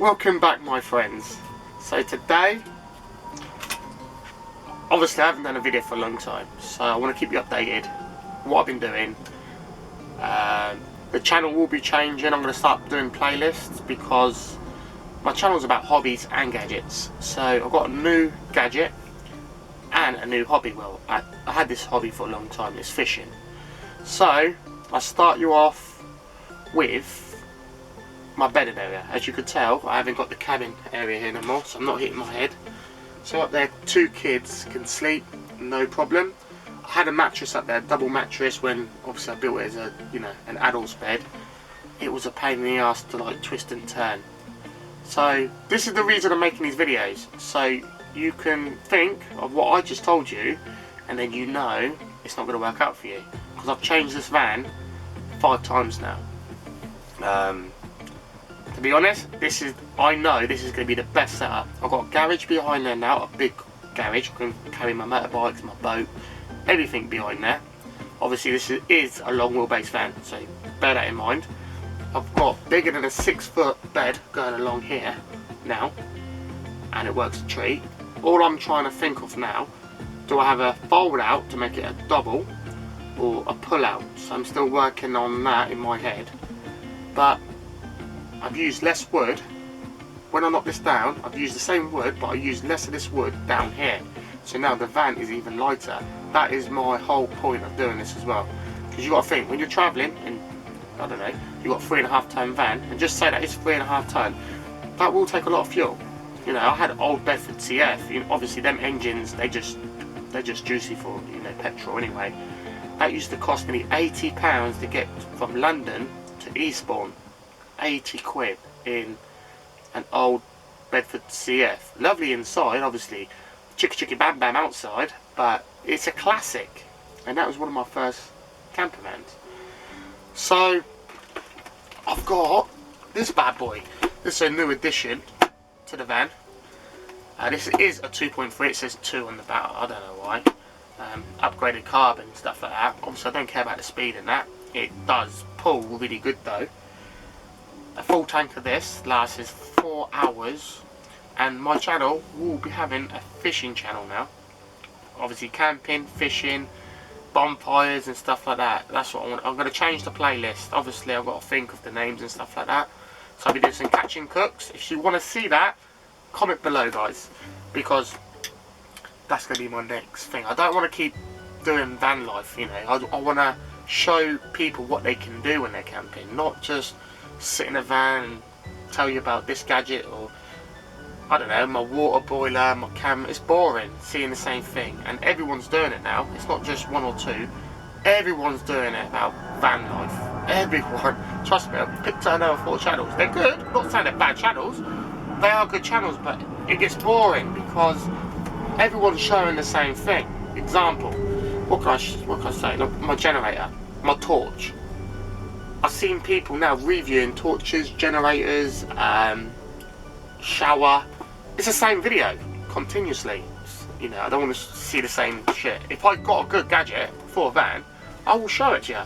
Welcome back, my friends. So today, obviously I haven't done a video for a long time, so I want to keep you updated what I've been doing. The channel will be changing. I'm going to start doing playlists because my channel is about hobbies and gadgets. So I've got a new gadget and a new hobby. Well, I had this hobby for a long time, it's fishing. So I'll start you off with my bedding area. As you could tell, I haven't got the cabin area here no more, so I'm not hitting my head. So up there, 2 kids can sleep, no problem. I had a mattress up there, double mattress, when obviously I built it as a, an adult's bed. It was a pain in the ass to like twist and turn. So this is the reason I'm making these videos, so you can think of what I just told you, and then you know it's not going to work out for you. Because I've changed this van 5 times now. To be honest, I know this is going to be the best setup. I've got a garage behind there now, a big garage. I can carry my motorbikes, my boat, everything behind there. Obviously this is a long wheelbase van, so bear that in mind. I've got bigger than a 6-foot bed going along here now, and it works a treat. All I'm trying to think of now, do I have a fold out to make it a double or a pull out? So I'm still working on that in my head, but I've used less wood. When I knock this down, I've used the same wood, but I used less of this wood down here. So now the van is even lighter. That is my whole point of doing this as well. Because you've got to think, when you're travelling, and I don't know, you've got a 3.5 ton van, and just say that it's 3.5 ton, that will take a lot of fuel. I had old Bedford CF, obviously them engines, they're just juicy for, petrol anyway. That used to cost me £80 to get from London to Eastbourne. 80 quid in an old Bedford CF. Lovely inside, obviously chicky chicky bam bam outside, but it's a classic, and that was one of my first camper vans. So I've got this bad boy. This is a new addition to the van. This is a 2.3, it says 2 on the back, I don't know why. Upgraded carbon, stuff like that. Obviously I don't care about the speed and that. It does pull really good though. A full tank of this lasts 4 hours, and my channel will be having a fishing channel now. Obviously camping, fishing, bonfires and stuff like that. That's what I want. I'm going to change the playlist. Obviously I've got to think of the names and stuff like that. So I'll be doing some catching cooks. If you want to see that, comment below guys, because that's going to be my next thing. I don't want to keep doing van life, I want to show people what they can do when they're camping, not just sit in a van and tell you about this gadget, or I don't know, my water boiler, my camera. It's boring seeing the same thing, and everyone's doing it now. It's not just 1 or 2, everyone's doing it about van life. Everyone, trust me, I've picked out another 4 channels. They're good, I'm not saying they're bad channels, they are good channels, but it gets boring because everyone's showing the same thing. Example, what can I say? Look, my generator, my torch. I've seen people now reviewing torches, generators, shower. It's the same video continuously. I don't want to see the same shit. If I got a good gadget for a van, I will show it to you.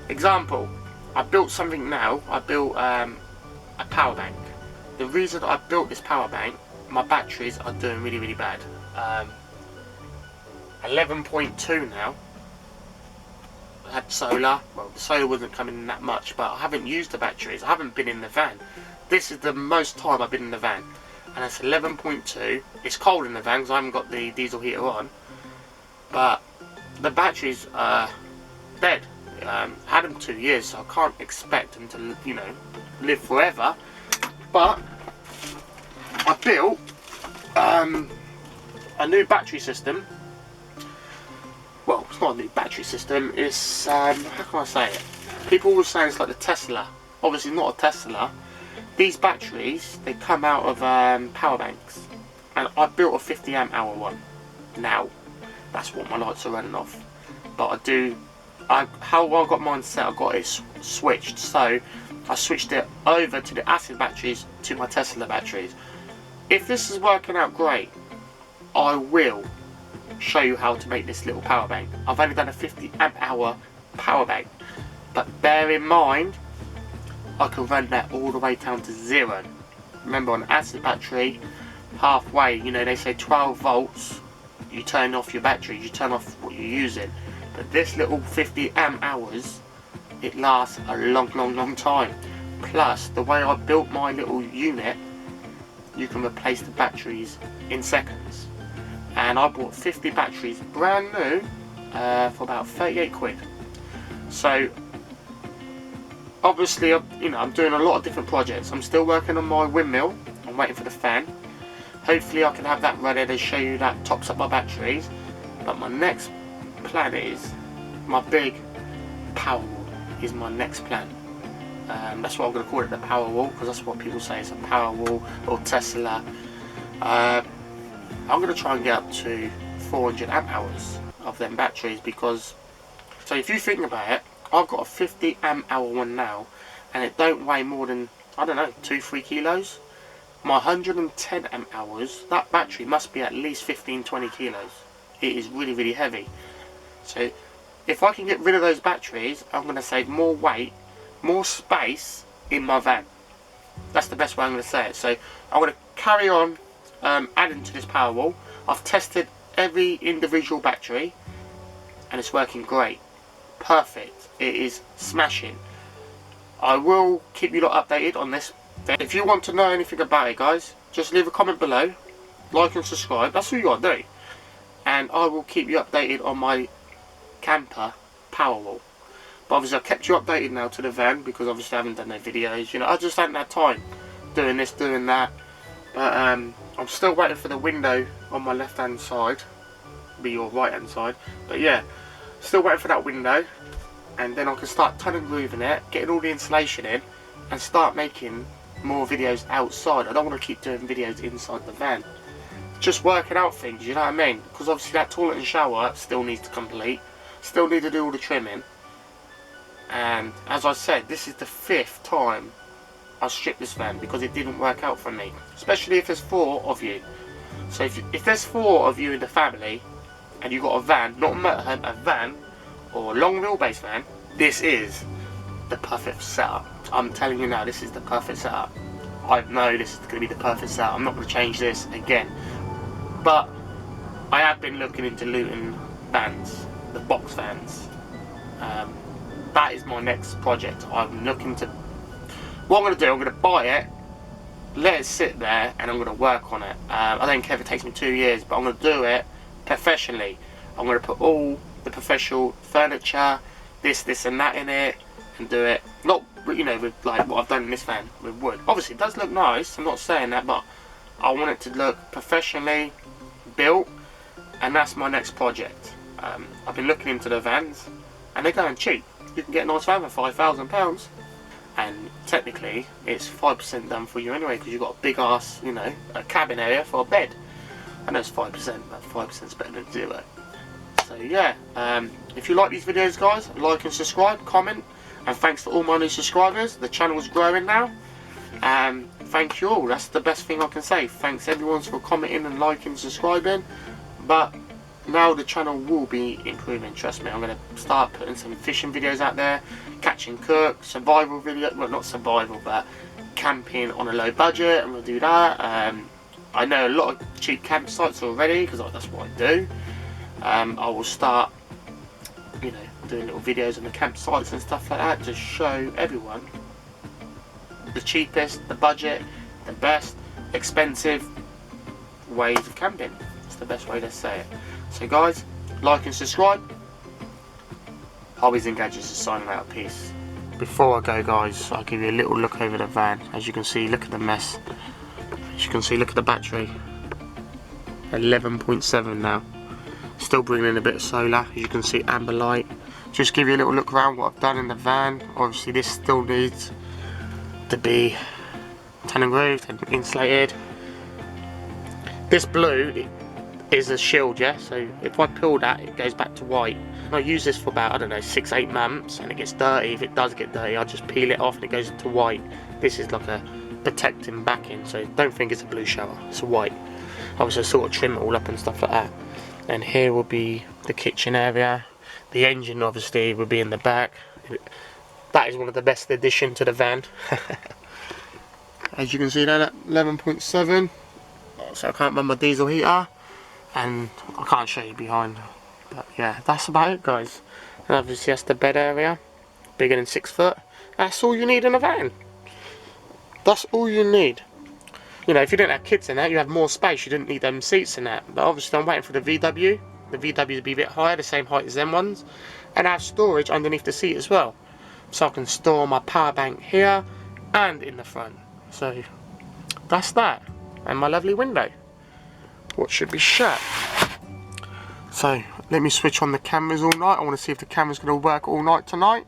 Example, I built something now. I built a power bank. The reason I built this power bank, my batteries are doing really, really bad. 11.2 now. I had solar. Well, the solar wasn't coming in that much, but I haven't used the batteries. I haven't been in the van. This is the most time I've been in the van, and it's 11.2. It's cold in the van because I haven't got the diesel heater on, but the batteries are dead. I had them 2 years, so I can't expect them to, live forever. But I built a new battery system. Well, it's not a new battery system, it's, how can I say it? People always say it's like the Tesla. Obviously not a Tesla. These batteries, they come out of power banks. And I built a 50 amp hour one. Now, that's what my lights are running off. But how I got mine set, I got it switched. So, I switched it over to the acid batteries to my Tesla batteries. If this is working out great, I will show you how to make this little power bank. I've only done a 50 amp hour power bank, but bear in mind I can run that all the way down to 0 remember on acid battery, halfway, you know, they say 12 volts, you turn off your batteries, you turn off what you're using. But this little 50 amp hours, it lasts a long time. Plus, the way I built my little unit, you can replace the batteries in seconds. And I bought 50 batteries brand new for about 38 quid. So obviously, I'm doing a lot of different projects. I'm still working on my windmill. I'm waiting for the fan. Hopefully I can have that ready to show you that tops up my batteries. But my next plan is my big power wall is my next plan. That's what I'm going to call it, the power wall, because that's what people say, it's a power wall or Tesla. I'm going to try and get up to 400 amp hours of them batteries, because, so if you think about it, I've got a 50 amp hour one now, and it don't weigh more than, I don't know, 2-3 kilos. My 110 amp hours, that battery must be at least 15-20 kilos. It is really heavy. So if I can get rid of those batteries, I'm going to save more weight, more space in my van. That's the best way I'm going to say it. So I'm going to carry on adding to this power wall. I've tested every individual battery and it's working great. Perfect. It is smashing. I will keep you lot updated on this. If you want to know anything about it, guys, just leave a comment below, like and subscribe. That's what you got to do. And I will keep you updated on my camper power wall. But obviously I kept you updated now to the van, because obviously I haven't done no videos. You know, I just haven't had time doing this, doing that. But I'm still waiting for the window on my left hand side, be your right hand side. But yeah, still waiting for that window, and then I can start turning grooving it, getting all the insulation in, and start making more videos outside. I don't want to keep doing videos inside the van. Just working out things, you know what I mean? Because obviously that toilet and shower still needs to complete. Still need to do all the trimming. And as I said, this is the 5th time I stripped this van because it didn't work out for me. Especially if there's 4 of you. So if there's 4 of you in the family and you've got a van, not a motorhome, a van or a long wheelbase van, this is the perfect setup. I'm telling you now, this is the perfect setup. I know this is going to be the perfect setup. I'm not going to change this again. But I have been looking into Luton vans, the box vans. That is my next project. I'm looking to, what I'm going to do, I'm going to buy it, let it sit there, and I'm going to work on it. I don't care if it takes me 2 years, but I'm going to do it professionally. I'm going to put all the professional furniture, this and that in it, and do it, not, you know, with like what I've done in this van with wood. Obviously it does look nice, I'm not saying that, but I want it to look professionally built, and that's my next project. I've been looking into the vans, and they're going cheap. You can get a nice van for £5,000, and technically it's 5% done for you anyway, because you've got a big ass, you know, a cabin area for a bed. I know it's 5%, but 5% is better than 0. So yeah, if you like these videos, guys, like and subscribe, comment, and thanks to all my new subscribers. The channel is growing now, and thank you all. That's the best thing I can say. Thanks everyone for commenting and liking and subscribing. But now the channel will be improving, trust me. I'm going to start putting some fishing videos out there, catch and cook, survival video, well not survival, but camping on a low budget, and we'll do that. I know a lot of cheap campsites already, because that's what I do. I will start, you know, doing little videos on the campsites and stuff like that to show everyone the cheapest, the budget, the best, expensive ways of camping. It's the best way to say it. So guys, like and subscribe. Hobbies and Gadgets is signing out. Peace. Before I go, guys, I'll give you a little look over the van. As you can see, look at the mess. As you can see, look at the battery. 11.7 now. Still bringing in a bit of solar. As you can see, amber light. Just give you a little look around what I've done in the van. Obviously this still needs to be tan and grooved and insulated. This blue is a shield, yeah, so if I peel that, it goes back to white. I use this for about, I don't know, 6-8 months, and it gets dirty. If it does get dirty, I'll just peel it off and it goes into white. This is like a protecting backing, so don't think it's a blue shower, it's a white. Obviously I sort of trim it all up and stuff like that. And here will be the kitchen area. The engine obviously will be in the back. That is one of the best additions to the van. as you can see there, 11.7. So I can't run my diesel heater, and I can't show you behind. But yeah, that's about it, guys. And obviously that's the bed area, bigger than 6 foot. That's all you need in a van. That's all you need. You know, if you didn't have kids in that, you have more space. You didn't need them seats in that. But obviously I'm waiting for the VW. The VW to be a bit higher, the same height as them ones. And I have storage underneath the seat as well. So I can store my power bank here and in the front. So that's that. And my lovely window, what should be shut. So let me switch on the cameras all night. I want to see if the camera's going to work all night tonight,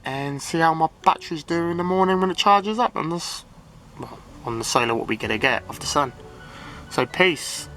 and see how my batteries do in the morning when it charges up on this, well, on the solar what we're going to get off the sun. So peace.